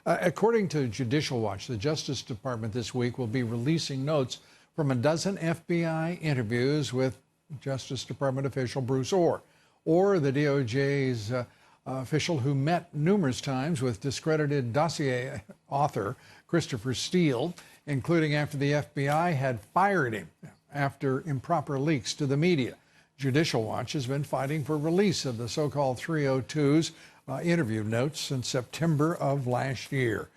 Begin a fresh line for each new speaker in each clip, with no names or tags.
According to Judicial Watch, the Justice Department this week will be releasing notes from a dozen FBI interviews with Justice Department official Bruce Orr, the DOJ's official who met numerous times with discredited dossier author Christopher Steele, including after the FBI had fired him after improper leaks to the media. Judicial Watch has been fighting for release of the so-called 302's interview notes since September of last year.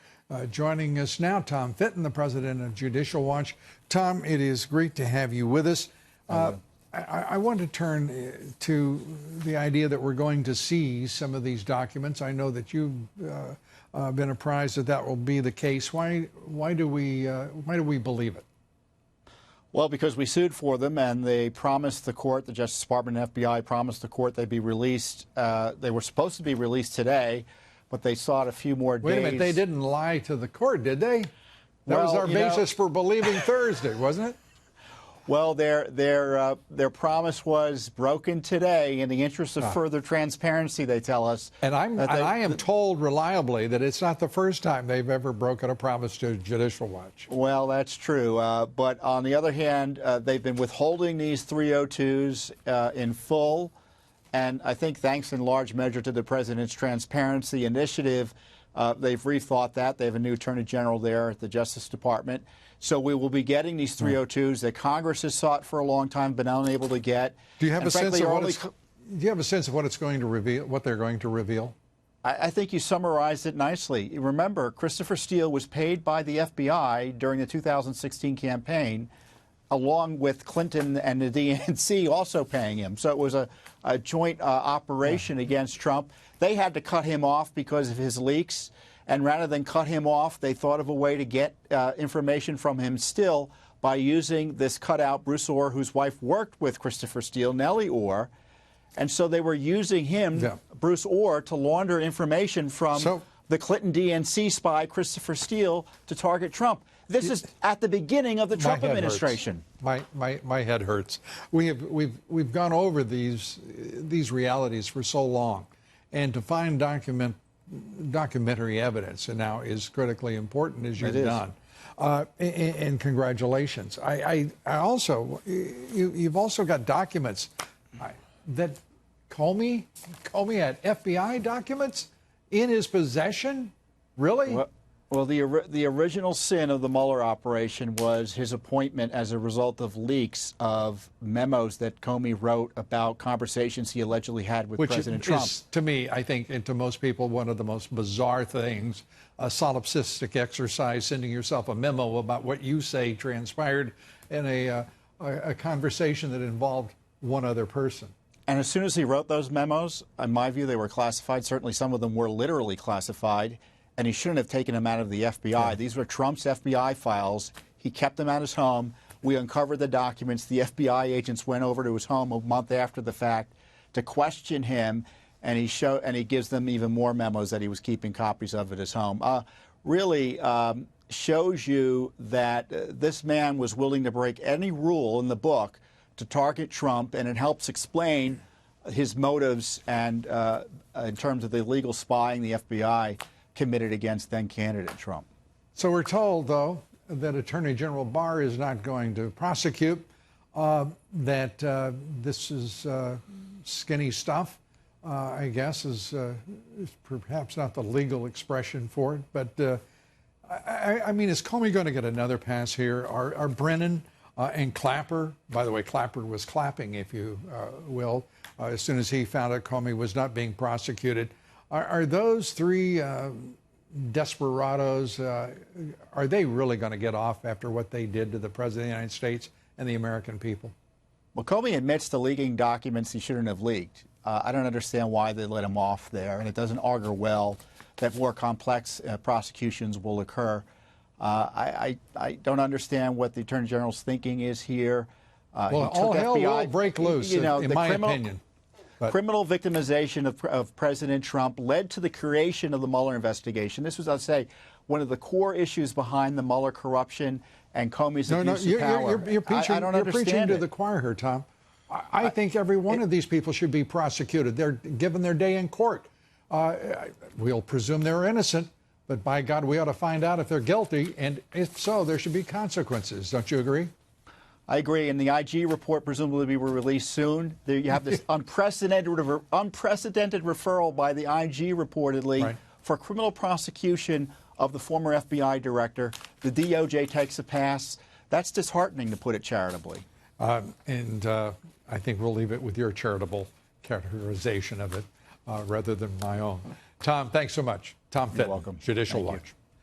Joining us now, Tom Fitton, the president of Judicial Watch. Tom, it is great to have you with us. I want to turn to the idea that we're going to see some of these documents. I know that you've been apprised that will be the case. Why do we believe it?
Well, because we sued for them, and they promised the court, the Justice Department and FBI promised the court they'd be released. They were supposed to be released today, but they sought a few more days.
Wait a minute, they didn't lie to the court, did they? That was our basis for believing Thursday, wasn't it?
Well, their promise was broken today in the interest of further transparency, they tell us.
And I am told reliably that it's not the first time they've ever broken a promise to Judicial Watch.
Well, that's true. But on the other hand, they've been withholding these 302s in full. And I think thanks in large measure to the president's transparency initiative, they've rethought that. They have a new attorney general there at the Justice Department. So we will be getting these 302s that Congress has sought for a long time, been unable to get.
Do you have a sense of what it's going to reveal? What they're going to reveal?
I think you summarized it nicely. Remember, Christopher Steele was paid by the FBI during the 2016 campaign, along with Clinton and the DNC also paying him. So it was a joint operation against Trump. They had to cut him off because of his leaks. And rather than cut him off, they thought of a way to get information from him still by using this cutout Bruce Orr, whose wife worked with Christopher Steele, Nellie Orr. And so they were using him, Bruce Orr, to launder information from the Clinton DNC spy, Christopher Steele, to target Trump. This is at the beginning of the Trump administration.
My head hurts. We've gone over these realities for so long, and to find documentary evidence and now is critically important, as you've done. And congratulations. I also, you've also got documents that Comey had FBI documents in his possession? Really?
Well, the original sin of the Mueller operation was his appointment as a result of leaks of memos that Comey wrote about conversations he allegedly had with President Trump.
Which is, to me, I think, and to most people, one of the most bizarre things, a solipsistic exercise, sending yourself a memo about what you say transpired in a conversation that involved one other person.
And as soon as he wrote those memos, in my view, they were classified. Certainly some of them were literally classified. And he shouldn't have taken them out of the FBI. Yeah. These were Trump's FBI files. He kept them at his home. We uncovered the documents. The FBI agents went over to his home a month after the fact to question him, and he gives them even more memos that he was keeping copies of at his home. Really shows you that this man was willing to break any rule in the book to target Trump, and it helps explain his motives and in terms of the illegal spying the FBI committed against then-candidate Trump.
So we're told, though, that Attorney General Barr is not going to prosecute, that this is skinny stuff, I guess, is perhaps not the legal expression for it. But, I mean, is Comey going to get another pass here? Are Brennan and Clapper, by the way, Clapper was clapping, if you will, as soon as he found out Comey was not being prosecuted. Are those three desperados, are they really going to get off after what they did to the President of the United States and the American people?
Well, Comey admits to leaking documents he shouldn't have leaked. I don't understand why they let him off there, and it doesn't augur well that more complex prosecutions will occur. I don't understand what the Attorney General's thinking is here.
Well, all hell will break loose, in my opinion. But
criminal victimization of President Trump led to the creation of the Mueller investigation. This was, I'd say, one of the core issues behind the Mueller corruption and Comey's abuse of power.
You're preaching to the choir here, Tom. I think every one of these people should be prosecuted. They're given their day in court. We'll presume they're innocent, but by God, we ought to find out if they're guilty, and if so, there should be consequences. Don't you agree?
I agree, and the IG report presumably will be released soon. There you have this unprecedented referral by the IG reportedly for criminal prosecution of the former FBI director. The DOJ takes a pass. That's disheartening, to put it charitably.
I think we'll leave it with your charitable characterization of it rather than my own. Tom, thanks so much. Tom Fitton,
welcome.
Judicial Watch.